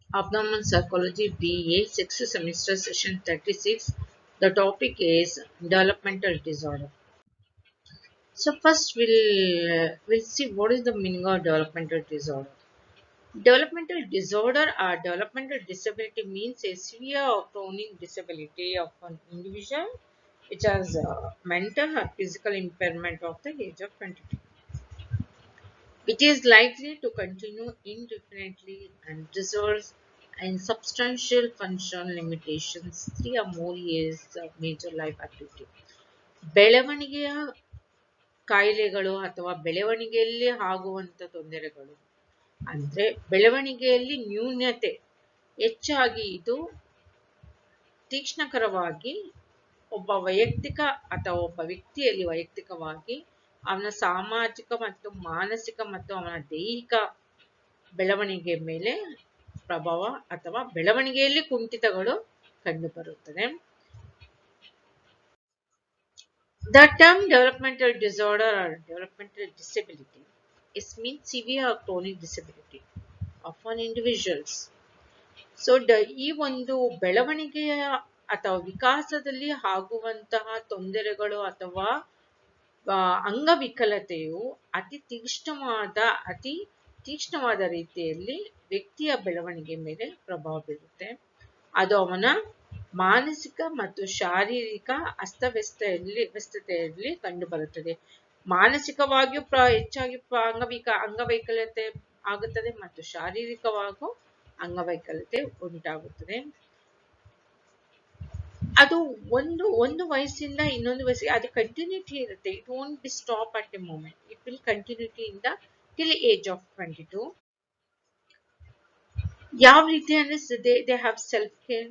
Abnormal Psychology BA 6th semester session 36. The topic is developmental disorder. So first we'll see what is the meaning of developmental disorder. Developmental disorder or developmental disability means a severe or chronic disability of an individual which has mental or physical impairment of the age of 22. It is likely to continue indefinitely and results in substantial functional limitations 3 or more years of major life activity. ಬೆಳವಣಿಗೆಯ ಕಾಯಿಲೆಗಳು ಅಥವಾ ಬೆಳವಣಿಗೆಯಲ್ಲಿ ಆಗುವಂಥ ತೊಂದರೆಗಳು ಅಂದರೆ ಬೆಳವಣಿಗೆಯಲ್ಲಿ ನ್ಯೂನ್ಯತೆ ಹೆಚ್ಚಾಗಿ ಇದು ತೀಕ್ಷ್ಣಕರವಾಗಿ ಒಬ್ಬ ವೈಯಕ್ತಿಕ ಅಥವಾ ಒಬ್ಬ ವ್ಯಕ್ತಿಯಲ್ಲಿ ವೈಯಕ್ತಿಕವಾಗಿ ಅವನ ಸಾಮಾಜಿಕ ಮತ್ತು ಮಾನಸಿಕ ಮತ್ತು ಅವನ ದೈಹಿಕ ಬೆಳವಣಿಗೆ ಮೇಲೆ ಪ್ರಭಾವ ಅಥವಾ ಬೆಳವಣಿಗೆಯಲ್ಲಿ ಕುಂಠಿತಗಳು ಕಂಡುಬರುತ್ತದೆ. The term developmental disorder or developmental disability is means severe or chronic disability of an individuals. So ಈ ಒಂದು ಬೆಳವಣಿಗೆಯ ಅಥವಾ ವಿಕಾಸದಲ್ಲಿ ಆಗುವಂತಹ ತೊಂದರೆಗಳು ಅಥವಾ ಅಂಗವಿಕಲತೆಯು ಅತಿ ತೀಕ್ಷ್ಣವಾದ ರೀತಿಯಲ್ಲಿ ವ್ಯಕ್ತಿಯ ಬೆಳವಣಿಗೆ ಮೇಲೆ ಪ್ರಭಾವ ಬೀರುತ್ತೆ. ಅದು ಅವನ ಮಾನಸಿಕ ಮತ್ತು ಶಾರೀರಿಕ ಅಸ್ತವ್ಯಸ್ತತೆಯಲ್ಲಿ ಕಂಡುಬರುತ್ತದೆ. ಮಾನಸಿಕವಾಗಿಯೂ ಹೆಚ್ಚಾಗಿ ಅಂಗವೈಕಲ್ಯತೆ ಆಗುತ್ತದೆ ಮತ್ತು ಶಾರೀರಿಕವಾಗೂ ಅಂಗವೈಕಲ್ಯತೆ ಉಂಟಾಗುತ್ತದೆ. ಅದು ಒಂದು ವಯಸ್ಸಿಂದ ಇನ್ನೊಂದು ವಯಸ್ಸಿಗೆ ಅದು ಕಂಟಿನ್ಯೂಟಿ ಇರುತ್ತೆ. It won't be stop at a moment. It will continuity in the till age of 22. ಯಾವ ರೀತಿ ಅಂದ್ರೆ they have self care,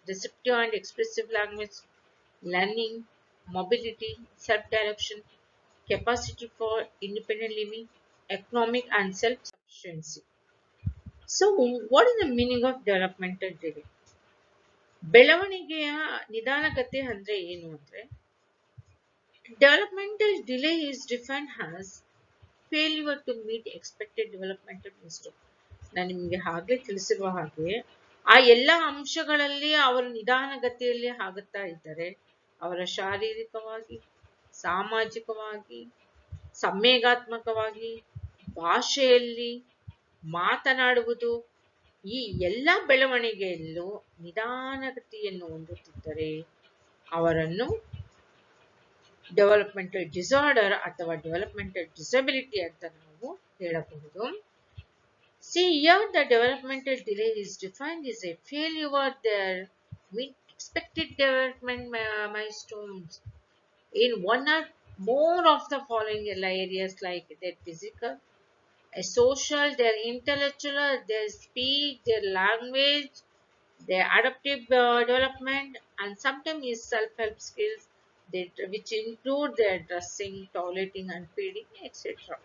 receptive and expressive language, learning, mobility, self-direction, capacity for independent living, economic and self-sufficiency. So, what is the meaning of developmental delay? ಬೆಳವಣಿಗೆಯ ನಿಧಾನಗತಿ ಅಂದ್ರೆ ಏನು ಅಂದ್ರೆ developmental delay is defined as failure to meet expected developmental milestone. ನಾನು ನಿಮಗೆ ಹಾಗೆ ತಿಳಿಸಿರುವ ಹಾಗೆ ಆ ಎಲ್ಲ ಅಂಶಗಳಲ್ಲಿ ಅವರು ನಿಧಾನಗತಿಯಲ್ಲಿ ಆಗುತ್ತಾ ಇದ್ದಾರೆ. ಅವರ ಶಾರೀರಿಕವಾಗಿ, ಸಾಮಾಜಿಕವಾಗಿ, ಸಂವೇಗಾತ್ಮಕವಾಗಿ, ಭಾಷೆಯಲ್ಲಿ, ಮಾತನಾಡುವುದು, ಈ ಎಲ್ಲ ಬೆಳವಣಿಗೆಯಲ್ಲೂ ನಿಧಾನಗತಿಯನ್ನು ಹೊಂದುತ್ತಿದ್ದರೆ ಅವರನ್ನು ಡೆವಲಪ್ಮೆಂಟಲ್ ಡಿಸಾರ್ಡರ್ ಅಥವಾ ಡೆವಲಪ್ಮೆಂಟಲ್ ಡಿಸಬಿಲಿಟಿ ಅಂತ ನಾವು ಹೇಳಬಹುದು. See, here the developmental delay is defined as a failure there with expected development milestones in one or more of the following areas like their physical, social, their intellectual, their speech, their language, their adaptive development, and sometimes is self-help skills which include their dressing, toileting, and feeding, etc.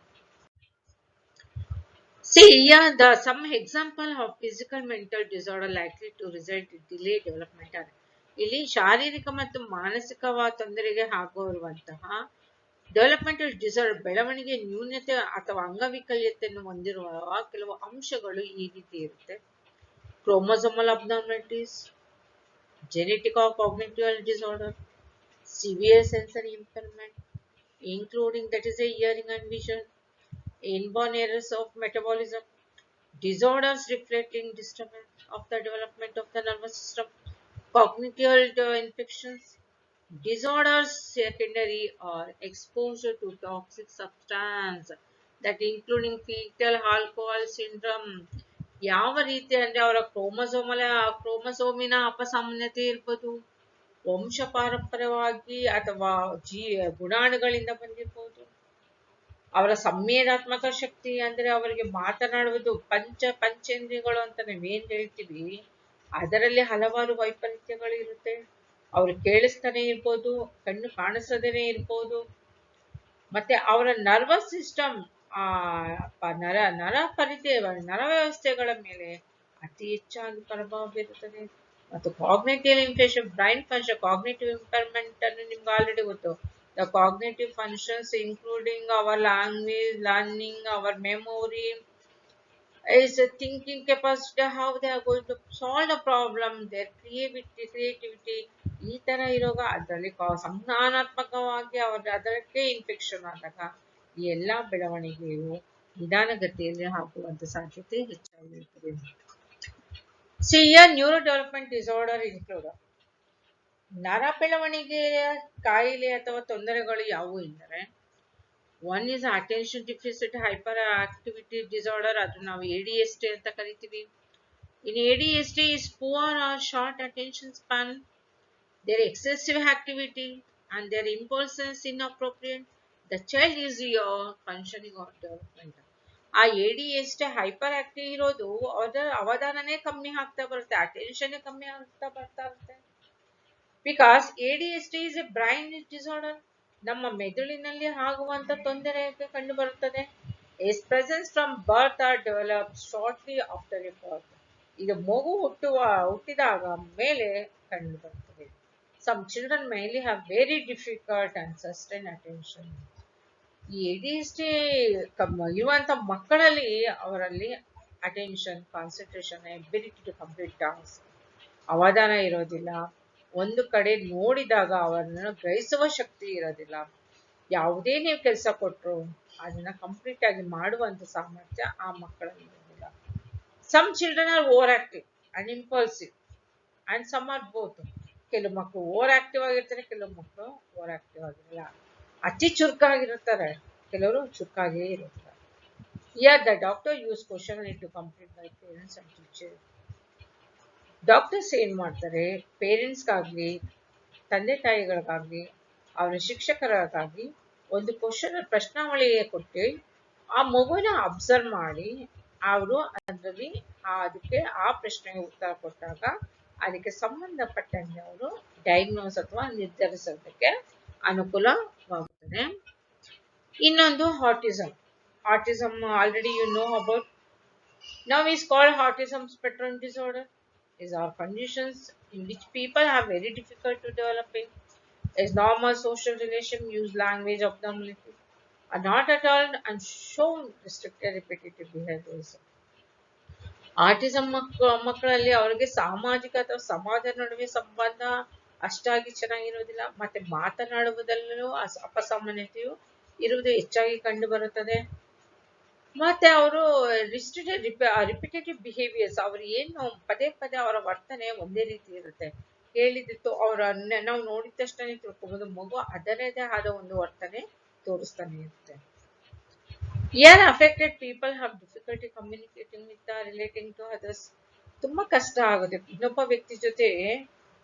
See here some example of physical mental disorder likely to result in delayed development are ಇಲ್ಲಿ ಶಾರೀರಿಕ ಮತ್ತು ಮಾನಸಿಕವಾದ ತೊಂದರೆಗೆ ಆಗುವಂತಹ developmental disorder ಬೆಳವಣಿಗೆ ನ್ಯೂನತೆ ಅಥವಾ ಅಂಗವಿಕಲ್ಯತೆಯನ್ನು ಹೊಂದಿರುವ ಕೆಲವು ಅಂಶಗಳು ಈ ರೀತಿ ಇರುತ್ತೆ. Chromosomal abnormalities, genetic or cognitive disorder, severe sensory impairment including that is a hearing and vision, inborn errors of metabolism, disorders reflecting disturbance of the development of the nervous system, cognitive infections, disorders secondary or exposure to toxic substance that including fetal alcohol syndrome. ಯಾವ ರೀತಿ ಅಂದ್ರೆ ಅವರ ಕ್ರೋಮೋಸೋಮಿನ ಅಪಸಾಮಾನ್ಯತೆ ಇರ್ಬೋದು, ವಂಶ ಪಾರಂಪರ್ಯವಾಗಿ ಅಥವಾ ಗುಣಾಣುಗಳಿಂದ ಬಂದಿರ್ಬೋದು, ಅವರ ಸಂವೇದಾತ್ಮಕ ಶಕ್ತಿ ಅಂದ್ರೆ ಅವರಿಗೆ ಮಾತನಾಡುವುದು ಪಂಚೇಂದ್ರಿಯಗಳು ಅಂತ ನಾವೇನ್ ಹೇಳ್ತೀವಿ ಅದರಲ್ಲಿ ಹಲವಾರು ವೈಪರೀತ್ಯಗಳು ಇರುತ್ತೆ. ಅವ್ರು ಕೇಳಿಸ್ತಾನೆ ಇರ್ಬೋದು, ಕಣ್ಣು ಕಾಣಿಸದೇನೆ ಇರ್ಬೋದು, ಮತ್ತೆ ಅವರ ನರ್ವಸ್ ಸಿಸ್ಟಮ್ ನರ ವ್ಯವಸ್ಥೆಗಳ ಮೇಲೆ ಅತಿ ಹೆಚ್ಚಾಗಿ ಪ್ರಭಾವ ಬೀರುತ್ತದೆ. ಮತ್ತು cognitive infection, brain function, cognitive impairment ಅನ್ನು ನಿಮ್ಗೆ ಆಲ್ರೆಡಿ ಗೊತ್ತು. The cognitive functions including our language, learning, our memory, is a thinking capacity, how they are going to solve the problem, their creativity ಈ ತರ ಇರುವಾಗ ಅದರಲ್ಲಿ ಸಂಜ್ಞಾನಾತ್ಮಕವಾಗಿ ಅದಕ್ಕೆ ಇನ್ಫೆಕ್ಷನ್ ಆದಾಗ ಈ ಎಲ್ಲಾ ಬೆಳವಣಿಗೆಯು ನಿಧಾನಗತಿಯಲ್ಲಿ ಆಗುವಂತ ಸಾಧ್ಯತೆ ಹೆಚ್ಚಾಗಿರುತ್ತದೆ. See here, neurodevelopment disorder include ನರ ಬೆಳವಣಿಗೆಯ ಕಾಯಿಲೆ ಅಥವಾ ತೊಂದರೆಗಳು ಯಾವುವು ಎಂದರೆ, one is attention deficit hyperactivity disorder, ಅದು ನಾವು ADHD ಅಂತ ಕರಿತೀವಿ. In ADHD is poor or short attention span, their excessive activity and their impulses inappropriate, the child is functioning or development. ಆ ADHD ಹೈಪರ್ ಆಕ್ಟಿವ್ ಇರೋದು ಅದರ ಅವಧಾನನೇ ಕಮ್ಮಿ ಆಗ್ತಾ ಬರುತ್ತೆ, ಅಟೆನ್ಷನ್ ಕಮ್ಮಿ ಆಗ್ತಾ ಬರ್ತಾ ಇರುತ್ತೆ. Because ADHD is a brain disorder, ನಮ್ಮ ಮೆದುಳಿನಲ್ಲಿ ಆಗುವಂತ ತೊಂದರೆ ಕಂಡು ಬರುತ್ತದೆ. is presence from birth or developed shortly after a birth, ಇದು ಮಗು ಹುಟ್ಟಿದಾಗ ಮೇಲೆ ಕಂಡು ಬರುತ್ತದೆ. some children mainly have very difficult and sustained attention. ಈ ADHD ಇರುವಂತ ಮಕ್ಕಳಲ್ಲಿ ಅವರಲ್ಲಿ attention, concentration, ability to complete task, ಅವಧಾನ ಇರೋದಿಲ್ಲ, ಒಂದು ಕಡೆ ನೋಡಿದಾಗ ಅವರನ್ನು ಗ್ರಹಿಸುವ ಶಕ್ತಿ ಇರೋದಿಲ್ಲ, ಯಾವುದೇ ನೀವು ಕೆಲಸ ಕೊಟ್ಟರು ಅದನ್ನ ಕಂಪ್ಲೀಟ್ ಆಗಿ ಮಾಡುವಂತ ಸಾಮರ್ಥ್ಯ ಆ ಮಕ್ಕಳಲ್ಲಿ ಇರೋದಿಲ್ಲ. Some children are overactive and impulsive and some are both. ಕೆಲವು ಮಕ್ಕಳು ಓವರ್ ಆಕ್ಟಿವ್ ಆಗಿರ್ತಾರೆ, ಕೆಲವು ಮಕ್ಕಳು ಓವರ್ ಆಕ್ಟಿವ್ ಆಗಿರಲ್ಲ. ಅತಿ ಚುರುಕಾಗಿರ್ತಾರೆ, ಕೆಲವರು ಚುರುಕಾಗೇ ಇರುತ್ತಾರೆ. Here the doctor use questionnaire to complete by parents and teachers. Doctors ಏನ್ ಮಾಡ್ತಾರೆ, ಪೇರೆಂಟ್ಸ್ಗಾಗ್ಲಿ ತಂದೆ ತಾಯಿಗಳಿಗಾಗ್ಲಿ ಅವರ ಶಿಕ್ಷಕರಿಗಾಗ್ಲಿ ಒಂದು ಪ್ರಶ್ನಾವಳಿ ಕೊಟ್ಟು ಆ ಮಗುವಿನ ಅಬ್ಸರ್ವ್ ಮಾಡಿ ಅವರು ಅದರಲ್ಲಿ ಅದಕ್ಕೆ ಆ ಪ್ರಶ್ನೆಗೆ ಉತ್ತರ ಕೊಟ್ಟಾಗ ಅದಕ್ಕೆ ಸಂಬಂಧಪಟ್ಟಂಗೆ ಅವರು ಡಯಾಗ್ನೋಸ್ ಅಥವಾ ನಿರ್ಧರಿಸೋದಕ್ಕೆ ಅನುಕೂಲವಾಗುತ್ತದೆ. ಇನ್ನೊಂದು autism. Autism already you know about. Now is called autism spectrum disorder. Is our conditions in which people are very difficult to developing. Is normal social relation, use language abnormality, are not at all and show restricted repetitive behaviors. Autism ಮಕ್ಕಳಲ್ಲಿ ಅವರಿಗೆ ಸಾಮಾಜಿಕ ಅಥವಾ ಸಮಾಜದ ನಡುವೆ ಸಂಬಂಧ ಅಷ್ಟಾಗಿ ಚೆನ್ನಾಗಿರೋದಿಲ್ಲ, ಮತ್ತೆ ಮಾತನಾಡುವುದರಲ್ಲೂ ಅಪಸಾಮಾನ್ಯತೆಯು ಇರುವುದು ಹೆಚ್ಚಾಗಿ ಕಂಡು ಬರುತ್ತದೆ. ಮತ್ತೆ ಅವರು ರಿಪಿಟೇಟಿವ್ ಬಿಹೇವಿಯರ್ಸ್, ಅವರು ಏನು ಪದೇ ಪದೇ ಅವರ ವರ್ತನೆ ಒಂದೇ ರೀತಿ ಇರುತ್ತೆ. ಕೇಳಿದಿತ್ತು ಅವರ ನಾವು ನೋಡಿದ ತಕ್ಷಣ ತಿಳ್ಕೊಬಹುದು, ಮಗು ಅದರದೇ ಆದ ಒಂದು ವರ್ತನೆ ತೋರಿಸ್ತಾನೆ ಇರುತ್ತೆ. Here affected people have difficulty communicating with relating to others. ತುಂಬಾ ಕಷ್ಟ ಆಗುತ್ತೆ ಇನ್ನೊಬ್ಬ ವ್ಯಕ್ತಿ ಜೊತೆ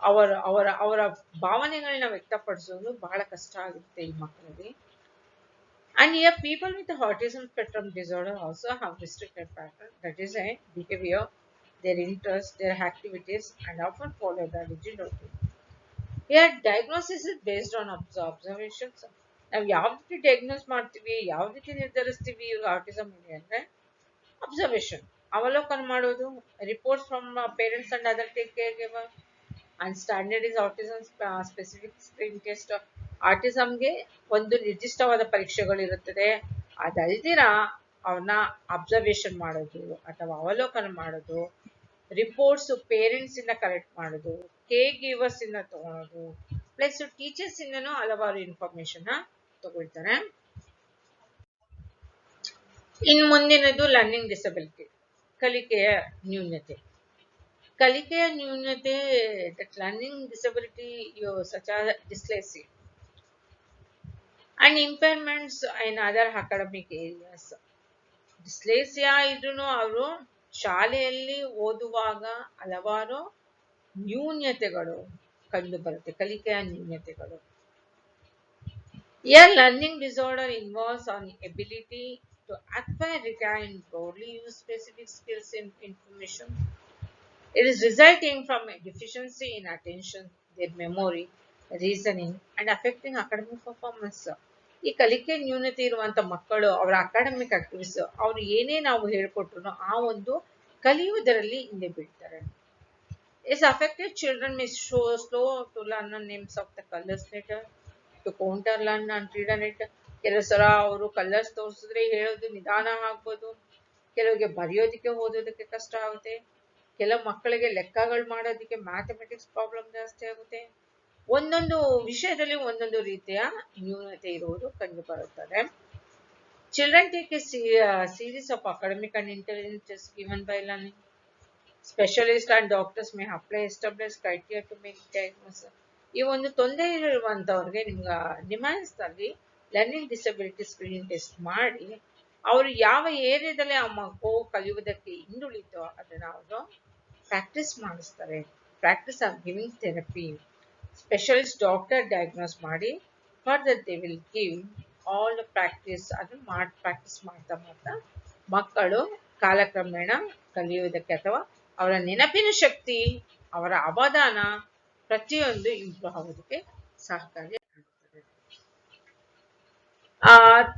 ಅವರ ಅವರ ಅವರ ಭಾವನೆಗಳನ್ನ ವ್ಯಕ್ತಪಡಿಸೋದು ಬಹಳ ಕಷ್ಟ ಆಗುತ್ತೆ ಈ ಮಕ್ಕಳಿಗೆ. And here people with autism spectrum disorder also have restricted pattern, that is a behavior, their interests, their activities, and often follow the rigid routine. Here diagnosis is based on observations. ನಾವು ಯಾವ ರೀತಿ diagnose ಮಾಡ್ತೀವಿ, ಯಾವ ರೀತಿ ನಿರ್ಧರಿಸ್ತೀವಿ ಇವಾಗ autism ಇದೆ ಅಂದ್ರೆ observation, ಅವಲೋಕನ ಮಾಡೋದು, reports from parents and other take care giver, and standard is autism specific screen test. ಆಟಿಸಮ್ಗೆ ಒಂದು ನಿರ್ದಿಷ್ಟವಾದ ಪರೀಕ್ಷೆಗಳು ಇರುತ್ತದೆ. ಅದಲ್ದಿರ ಅವನ್ನ ಅಬ್ಸರ್ವೇಷನ್ ಮಾಡೋದು ಅಥವಾ ಅವಲೋಕನ ಮಾಡೋದು, ರಿಪೋರ್ಟ್ಸ್ ಪೇರೆಂಟ್ಸ್ ಇಂದ ಕಲೆಕ್ಟ್ ಮಾಡೋದು, ಕೇರ್ ಗಿವರ್ಸ್ ಇಂದ ತಗೊಳೋದು, ಪ್ಲಸ್ ಟೀಚರ್ಸ್ ಇಂದನೂ ಹಲವಾರು ಇನ್ಫಾರ್ಮೇಶನ್ ತಗೊಳ್ತಾರೆ. ಇನ್ನು ಮುಂದಿನದು ಲರ್ನಿಂಗ್ ಡಿಸಬಿಲಿಟಿ, ಕಲಿಕೆಯ ನ್ಯೂನ್ಯತೆ. ಕಲಿಕೆಯ ನ್ಯೂನ್ಯತೆ, that learning disability such as dyslexia and impairments in other academic areas. Dyslexia ಇದ್ರೂ ಅವರು ಶಾಲೆಯಲ್ಲಿ ಓದುವಾಗ ಹಲವಾರು ನ್ಯೂನ್ಯತೆಗಳು ಕಂಡು ಬರುತ್ತೆ, ಕಲಿಕೆಯ ನ್ಯೂನ್ಯತೆಗಳು. Here learning disorder involves on ability to acquire, retain, broadly use specific skills in information. It is resulting from a deficiency in attention, their memory, reasoning, and affecting academic performance. ಈ ಕಲಿಕೆ ನ್ಯೂನತೆ ಇರುವಂತ ಮಕ್ಕಳು ಅವರ ಅಕಾಡೆಮಿಕ್ ಆಕ್ಟಿವಿಟೀಸ್ ಅವ್ರು ಏನೇ ನಾವು ಹೇಳ್ಕೊಟ್ರು ಆ ಒಂದು ಕಲಿಯುವುದರಲ್ಲಿ ಹಿಂದೆ ಬೀಳ್ತಾರೆ. Is affected children may show slow to learn the names of the colors letter, to counter learn and read on it. ಕೆಲವು ಸಲ ಅವರು ಕಲರ್ಸ್ ತೋರಿಸಿದ್ರೆ ಹೇಳೋದು ನಿಧಾನ ಆಗ್ಬೋದು, ಕೆಲವರಿಗೆ ಬರೆಯೋದಕ್ಕೆ ಓದೋದಕ್ಕೆ ಕಷ್ಟ ಆಗುತ್ತೆ, ಕೆಲವು ಮಕ್ಕಳಿಗೆ ಲೆಕ್ಕಗಳು ಮಾಡೋದಕ್ಕೆ ಮ್ಯಾಥಮೆಟಿಕ್ಸ್ ಪ್ರಾಬ್ಲಮ್ ಜಾಸ್ತಿ ಆಗುತ್ತೆ. ಒಂದೊಂದು ವಿಷಯದಲ್ಲಿ ಒಂದೊಂದು ರೀತಿಯ ನ್ಯೂನತೆ ಇರುವುದು ಕಂಡು ಬರುತ್ತದೆ. Children take a series of academic and intelligence tests given by learning. Specialists and doctors may apply established criteria to make diagnosis. ಈ ಒಂದು ತೊಂದರೆ ಇರುವಂತವ್ರಿಗೆ ನಿಮ್ಗೆ ಲರ್ನಿಂಗ್ ಡಿಸಬಿಲಿಟಿ ಸ್ಕ್ರೀನಿಂಗ್ ಟೆಸ್ಟ್ ಮಾಡಿ ಅವರು ಯಾವ ಏರಿಯಾದಲ್ಲಿ ಆ ಮಗು ಕಲಿಯುವುದಕ್ಕೆ ಹಿಂದುಳಿತೋ ಅದನ್ನ ಅವರು ಪ್ರಾಕ್ಟೀಸ್ ಮಾಡಿಸ್ತಾರೆ. Practice of giving therapy. Specialist doctor diagnose ಮಾಡಿ further they will give all the practice. ಅದನ್ನ ಪ್ರಾಕ್ಟೀಸ್ ಮಾಡ್ತಾ ಮಕ್ಕಳು ಕಾಲಕ್ರಮೇಣ ಕಲಿಯುವುದಕ್ಕೆ ಅಥವಾ ಅವರ ನೆನಪಿನ ಶಕ್ತಿ, ಅವರ ಅವಧಾನ ಪ್ರತಿಯೊಂದು ಇಂಪ್ರೂವ್ ಆಗೋದಕ್ಕೆ ಸಹಕಾರಿ ಆಗುತ್ತದೆ.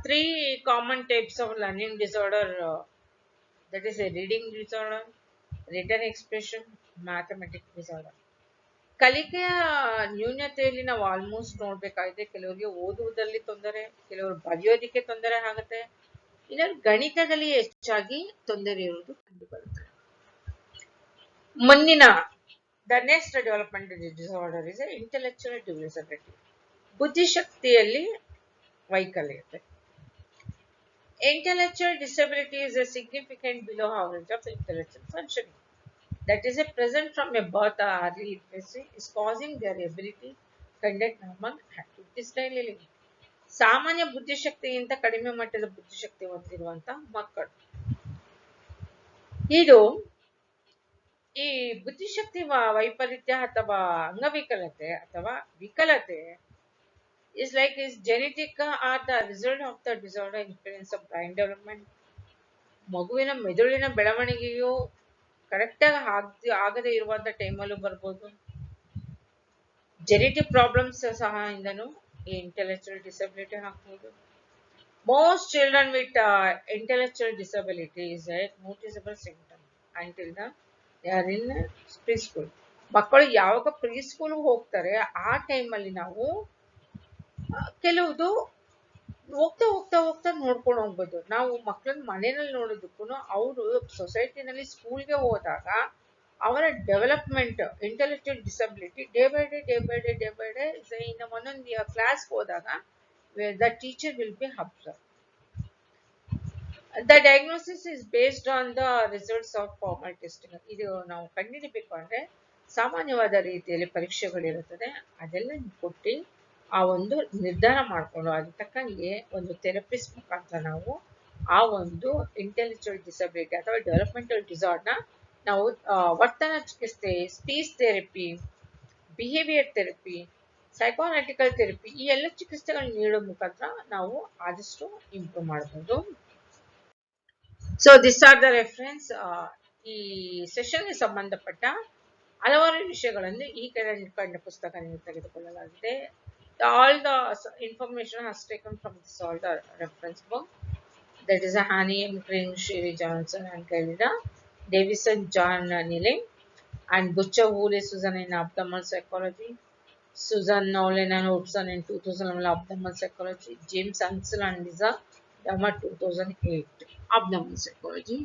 3 common types of learning disorder, that is a reading disorder, written expression, mathematic disorder. ಕಲಿಕೆಯ ನ್ಯೂನತೆಯಲ್ಲಿ ನಾವು ಆಲ್ಮೋಸ್ಟ್ ನೋಡ್ಬೇಕಾಗಿದೆ. ಕೆಲವರಿಗೆ ಓದುವುದರಲ್ಲಿ ತೊಂದರೆ, ಕೆಲವರು ಬರೆಯೋದಿಕ್ಕೆ ತೊಂದರೆ ಆಗುತ್ತೆ, ಇನ್ನು ಗಣಿತದಲ್ಲಿ ಹೆಚ್ಚಾಗಿ ತೊಂದರೆ ಇರುವುದು ಕಂಡು ಬರುತ್ತದೆ. ಮುಂದಿನ the next development disorder is intellectual disability. ಬುದ್ಧಿಶಕ್ತಿಯಲ್ಲಿ ವೈಕಲ್ಯತೆ. Intellectual disability is a significant below average of intellectual functioning that is a present from a birth or early infancy is causing their ability to conduct normal activities daily living. ಸಾಮಾನ್ಯ ಬುದ್ಧಿಶಕ್ತಿಗಿಂತ ಕಡಿಮೆ ಮಟ್ಟದ ಬುದ್ಧಿಶಕ್ತಿ ಹೊಂದಿರುವಂತಹ ಮಕ್ಕಳು. ಇದು ಈ ಬುದ್ಧಿಶಕ್ತಿ ವೈಪರೀತ್ಯ ಅಥವಾ ಅಂಗವಿಕಲತೆ ಅಥವಾ ವಿಕಲತೆ is like is genetic or the result of the disorder influence of brain development. ಮಗುವಿನ ಮೆದುಳಿನ ಬೆಳವಣಿಗೆಯು ಕರೆಕ್ಟ್ ಆಗಿ ಆಗದೆ ಇರುವಂತ ಟೈಮಲ್ಲೂ ಬರ್ಬೋದು. ಜೆನೆಟಿಕ್ ಪ್ರಾಬ್ಲಮ್ಸ್ ಸಹಾಯದಿಂದನೂ ಈ ಇಂಟೆಲೆಕ್ಚುಯಲ್ ಡಿಸಬಿಲಿಟಿ ಆಗ್ಬೋದು. Most children with intellectual disability is a noticeable symptom until they are in preschool. ಮಕ್ಕಳು ಯಾವಾಗ ಪ್ರೀ ಸ್ಕೂಲ್ ಹೋಗ್ತಾರೆ ಆ ಟೈಮಲ್ಲಿ ನಾವು ಕೆಲವುದು ಹೋಗ್ತಾ ನೋಡ್ಕೊಂಡು ಹೋಗ್ಬೋದು. ನಾವು ಮಕ್ಕಳನ್ನ ಮನೆಯಲ್ಲಿ ನೋಡೋದಕ್ಕೂ ಅವರು ಸೊಸೈಟಿನಲ್ಲಿ ಸ್ಕೂಲ್ಗೆ ಹೋದಾಗ ಅವರ development intellectual disability day by day ಇನ್ನು ಒಂದೊಂದು ಕ್ಲಾಸ್ಗೆ ಹೋದಾಗ the teacher will be observe. The diagnosis is based on the results of formal testing. ಇದು ನಾವು ಕಂಡುಹಿಡಿಬೇಕು ಅಂದ್ರೆ ಸಾಮಾನ್ಯವಾದ ರೀತಿಯಲ್ಲಿ ಪರೀಕ್ಷೆಗಳಿರುತ್ತದೆ, ಅದೆಲ್ಲ ಕೊಟ್ಟು ಆ ಒಂದು ನಿರ್ಧಾರ ಮಾಡಿಕೊಂಡು ಅದ್ರ ತಕ್ಕಂಗೆ ಒಂದು ಥೆರಪಿಸ್ಟ್ ಮುಖಾಂತರ ನಾವು ಆ ಒಂದು ಇಂಟೆಲೆಕ್ಚುಯಲ್ ಡಿಸಬಿಲಿಟಿ ಅಥವಾ ಡೆವಲಪ್ಮೆಂಟಲ್ ಡಿಸಾರ್ಡರ್ನ ನಾವು ವರ್ತನ ಚಿಕಿತ್ಸೆ, speech therapy, behaviour therapy, psychoanalytical therapy ಈ ಎಲ್ಲ ಚಿಕಿತ್ಸೆಗಳನ್ನ ನೀಡೋ ಮುಖಾಂತರ ನಾವು ಆದಷ್ಟು ಇಂಪ್ರೂವ್ ಮಾಡಬಹುದು. So this are the reference. ಈ ಸೆಷನ್ಗೆ ಸಂಬಂಧಪಟ್ಟ ಹಲವಾರು ವಿಷಯಗಳನ್ನು ಈ ಕಂಡ ಪುಸ್ತಕ ತೆಗೆದುಕೊಳ್ಳಲಾಗಿದೆ. All the information has taken from this all the reference book, that is a Hani M. Crane, Sherry Johnson and Kalida Davison, John Neeling and Butcher Woolley, Susan in abdominal psychology, Susan Nolan and Hobson in 2011 abdominal psychology, James Ansel and Lisa Dama 2008 abdominal psychology.